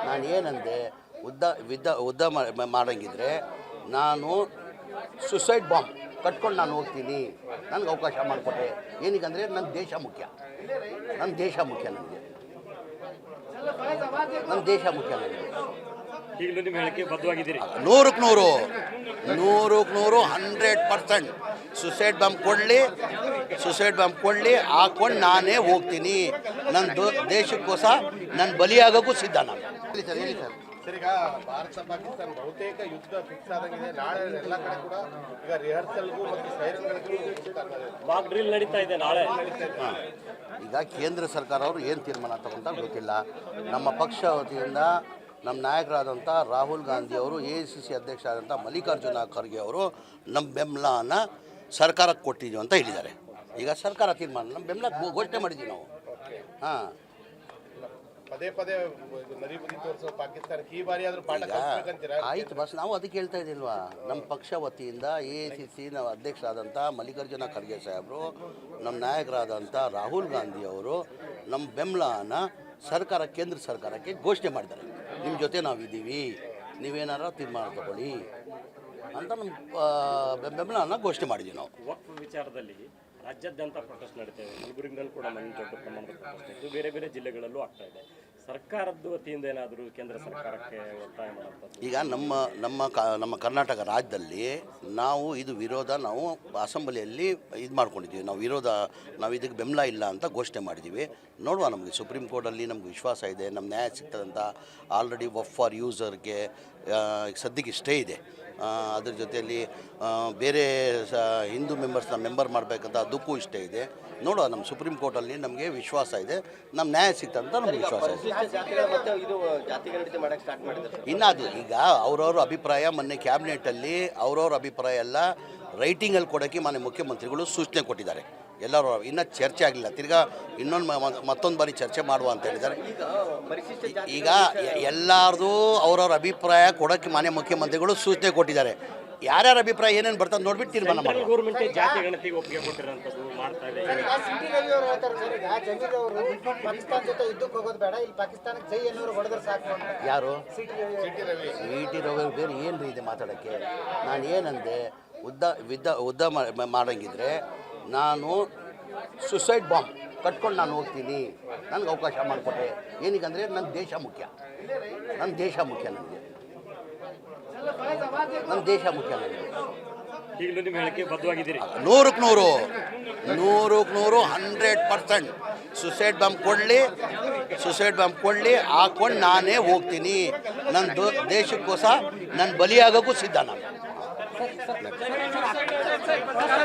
ನಾನು ಏನಂದೆ, ಉದ್ದ ಮಾಡೋಂಗಿದ್ರೆ ನಾನು ಸುಸೈಡ್ ಬಾಂಬ್ ಕಟ್ಕೊಂಡು ನಾನು ಹೋಗ್ತೀನಿ, ನನಗೆ ಅವಕಾಶ ಮಾಡಿಕೊಟ್ರೆ. ಏನಕ್ಕಂದರೆ ನನ್ನ ದೇಶ ಮುಖ್ಯ, ನನ್ನ ದೇಶ ಮುಖ್ಯ, ನನಗೆ ನನ್ನ ದೇಶ ಮುಖ್ಯ. ನನಗೆ ಈಗಲೂ ನಿಮ್ಮ ಹೇಳಿಕೆ ಬದ್ಧವಾಗಿದ್ದೀರಿ? 100% 100% ಸುಸೈಡ್ ಬಾಂಬ್ ಕೊಡಲಿ ಹಾಕ್ಕೊಂಡು ನಾನೇ ಹೋಗ್ತೀನಿ. ನನ್ನ ದೇಶಕ್ಕೋಸ್ಕರ ನಾನು ಬಲಿಯಾಗೋಕ್ಕೂ ಸಿದ್ಧ. ನಾನು ಹೇಳಿ ಸರ್. ಸರ್, ಈಗ ಭಾರತ ಪಾಕಿಸ್ತಾನ ಬಹುತೇಕ ಯುದ್ಧ ಫಿಕ್ಸ್ ಆದಂಗಿದೆ. ನಾಳೆ ಎಲ್ಲ ಕಡೆ ಕೂಡ ಈಗ ರಿಹರ್ಸಲ್ಗೂ ಮತ್ತು ಸೈರನ್ಗಳಿಗೂ ಮಾಕ್ ಡ್ರಿಲ್ ನಡೀತಾ ಇದೆ. ನಾಳೆ ಈಗ ಕೇಂದ್ರ ಸರ್ಕಾರ ಅವರು ಏನು ತೀರ್ಮಾನ ತಗೊಂತ ಗೊತ್ತಿಲ್ಲ. ನಮ್ಮ ಪಕ್ಷ ವತಿಯಿಂದ ನಮ್ಮ ನಾಯಕರಾದಂಥ ರಾಹುಲ್ ಗಾಂಧಿ ಅವರು, AICC ಅಧ್ಯಕ್ಷ ಆದಂಥ ಮಲ್ಲಿಕಾರ್ಜುನ ಖರ್ಗೆ ಅವರು ನಮ್ಮ ಬೆಂಬಲನ ಸರ್ಕಾರಕ್ಕೆ ಕೊಟ್ಟಿದ್ದೀವಿ ಅಂತ ಹೇಳಿದ್ದಾರೆ. ಈಗ ಸರ್ಕಾರ ತೀರ್ಮಾನ ನಮ್ಮ ಬೆಂಬಲ ಘೋಷಣೆ ಮಾಡಿದ್ದೀವಿ ನಾವು. ಹಾಂ, ಪದೇ ಪದೇ ನದಿ ಬದಿ ತೋರಿಸೋ ಪಾಕಿಸ್ತಾನಕ್ಕೆ ಈ ಬಾರಿ ಆದರೂ ಪಾಠ ಕಲಿಸ್ಬೇಕಂತೀರಾ? ಆಯ್ತು ಬಸ್, ನಾವು ಅದಕ್ಕೆ ಹೇಳ್ತಾ ಇದ್ದಿಲ್ವಾ. ನಮ್ಮ ಪಕ್ಷ ವತಿಯಿಂದ AICC ಅಧ್ಯಕ್ಷರಾದಂಥ ಮಲ್ಲಿಕಾರ್ಜುನ ಖರ್ಗೆ ಸಾಹೇಬರು, ನಮ್ಮ ನಾಯಕರಾದಂಥ ರಾಹುಲ್ ಗಾಂಧಿ ಅವರು ನಮ್ಮ ಬೆಂಬಲನ ಸರ್ಕಾರ, ಕೇಂದ್ರ ಸರ್ಕಾರಕ್ಕೆ ಘೋಷಣೆ ಮಾಡಿದ್ದಾರೆ. ನಿಮ್ಮ ಜೊತೆ ನಾವಿದ್ದೀವಿ, ನೀವೇನಾರ ತೀರ್ಮಾನ ತಗೊಳ್ಳಿ ಅಂತ ನಮ್ಮ ಬೆಂಬಲನ ಘೋಷಣೆ ಮಾಡಿದ್ದೀವಿ ನಾವು. ವಕ್ಫ್ ವಿಚಾರದಲ್ಲಿ ರಾಜ್ಯಾದ್ಯಂತ ಪ್ರೊಟೆಸ್ಟ್ ನಡೀತೇವೆ. ಕಲಬುರಗಿನಲ್ಲಿ ಕೂಡ ದೊಡ್ಡ ಪ್ರಮಾಣದ ಪ್ರೊಟೆಸ್ಟ್ ಇತ್ತು. ಬೇರೆ ಬೇರೆ ಜಿಲ್ಲೆಗಳಲ್ಲೂ ಆಗ್ತಾ ಇದೆ. ಸರ್ಕಾರದ ವತಿಯಿಂದ ಏನಾದರೂ ಕೇಂದ್ರ ಸರ್ಕಾರಕ್ಕೆ ಒತ್ತಾಯ ಮಾಡುವಂಥದ್ದು? ಈಗ ನಮ್ಮ ಕರ್ನಾಟಕ ರಾಜ್ಯದಲ್ಲಿ ನಾವು ಇದು ವಿರೋಧ, ನಾವು ಅಸೆಂಬ್ಲಿಯಲ್ಲಿ ಇದು ಮಾಡ್ಕೊಂಡಿದ್ದೀವಿ. ನಾವು ಇದಕ್ಕೆ ಬೆಂಬಲ ಇಲ್ಲ ಅಂತ ಘೋಷಣೆ ಮಾಡಿದ್ದೀವಿ. ನೋಡುವ, ನಮಗೆ ಸುಪ್ರೀಂ ಕೋರ್ಟಲ್ಲಿ ನಮ್ಗೆ ವಿಶ್ವಾಸ ಇದೆ, ನಮ್ಮ ನ್ಯಾಯ ಸಿಗ್ತದಂತ. ಆಲ್ರೆಡಿ ವಫ್ ಫಾರ್ ಯೂಸರ್ಗೆ ಸದ್ಯಕ್ಕೆ ಸ್ಟೇ ಇದೆ. ಅದ್ರ ಜೊತೆಯಲ್ಲಿ ಬೇರೆ ಹಿಂದೂ ಮೆಂಬರ್ ಮಾಡಬೇಕಂತ ಅದಕ್ಕೂ ಇಷ್ಟ ಇದೆ. ನೋಡುವ, ನಮ್ಮ ಸುಪ್ರೀಂ ಕೋರ್ಟಲ್ಲಿ ನಮಗೆ ವಿಶ್ವಾಸ ಇದೆ, ನಮ್ಮ ನ್ಯಾಯ ಸಿಗ್ತಂತ ನಮ್ಗೆ ವಿಶ್ವಾಸ ಇದೆ. ಇನ್ನು ಅದು ಈಗ ಅವ್ರವ್ರ ಅಭಿಪ್ರಾಯ, ಮೊನ್ನೆ ಕ್ಯಾಬಿನೆಟಲ್ಲಿ ಅವ್ರವ್ರ ಅಭಿಪ್ರಾಯ ಎಲ್ಲ ರೈಟಿಂಗಲ್ಲಿ ಕೊಡೋಕ್ಕೆ ಮಾನ್ಯ ಮುಖ್ಯಮಂತ್ರಿಗಳು ಸೂಚನೆ ಕೊಟ್ಟಿದ್ದಾರೆ. ಎಲ್ಲರೂ ಇನ್ನೂ ಚರ್ಚೆ ಆಗಲಿಲ್ಲ, ತಿರ್ಗಾ ಮತ್ತೊಂದು ಬಾರಿ ಚರ್ಚೆ ಮಾಡುವ ಅಂತ ಹೇಳಿದ್ದಾರೆ. ಈಗ ಎಲ್ಲರದು ಅವ್ರವ್ರ ಅಭಿಪ್ರಾಯ ಕೊಡೋಕ್ಕೆ ಮಾನ್ಯ ಮುಖ್ಯಮಂತ್ರಿಗಳು ಸೂಚನೆ ಕೊಟ್ಟಿದ್ದಾರೆ. ಯಾರ್ಯಾರ ಅಭಿಪ್ರಾಯ ಏನೇನು ಬರ್ತದೆ ನೋಡ್ಬಿಟ್ಟು ತೀರ್ಮಾನ ಮಾಡಿ. ಗೌರ್ಮೆಂಟ್ ಜಾತಿ ಗಣತಿಗೆ ಒಪ್ಪಿಗೆ ಕೊಟ್ಟಿರೋಂಥದ್ದು ಮಾಡ್ತಾ ಇದೆ. ಯಾರು? CT ರವಿ ಬೇರೆ ಏನು ಇದೆ ಮಾತಾಡೋಕ್ಕೆ. ನಾನು ಏನಂದೆ, ಉದ್ದ ಮಾಡೋಂಗಿದ್ರೆ ನಾನು ಸುಸೈಡ್ ಬಾಂಬ್ ಕಟ್ಕೊಂಡು ನಾನು ಹೋಗ್ತೀನಿ, ನನಗೆ ಅವಕಾಶ ಮಾಡಿಕೊಟ್ರೆ. ಏನಕ್ಕಂದರೆ ನನ್ನ ದೇಶ ಮುಖ್ಯ, ನನ್ನ ದೇಶ ಮುಖ್ಯ, ನನಗೆ ನನ್ನ ದೇಶ ಮುಖ್ಯ. ನನಗೆ ಈಗಲೂ ನಿಮ್ಮ ಹೇಳಿಕೆ ಬದ್ಧವಾಗಿದ್ದೀರಿ? 100% ಸುಸೈಡ್ ಬಾಂಬ್ ಕೊಡಲಿ ಹಾಕ್ಕೊಂಡು ನಾನೇ ಹೋಗ್ತೀನಿ. ನನ್ನ ದೇಶಕ್ಕೋಸ್ಕರ ನಾನು ಬಲಿಯಾಗೋಕ್ಕೂ ಸಿದ್ಧ. ನಾನು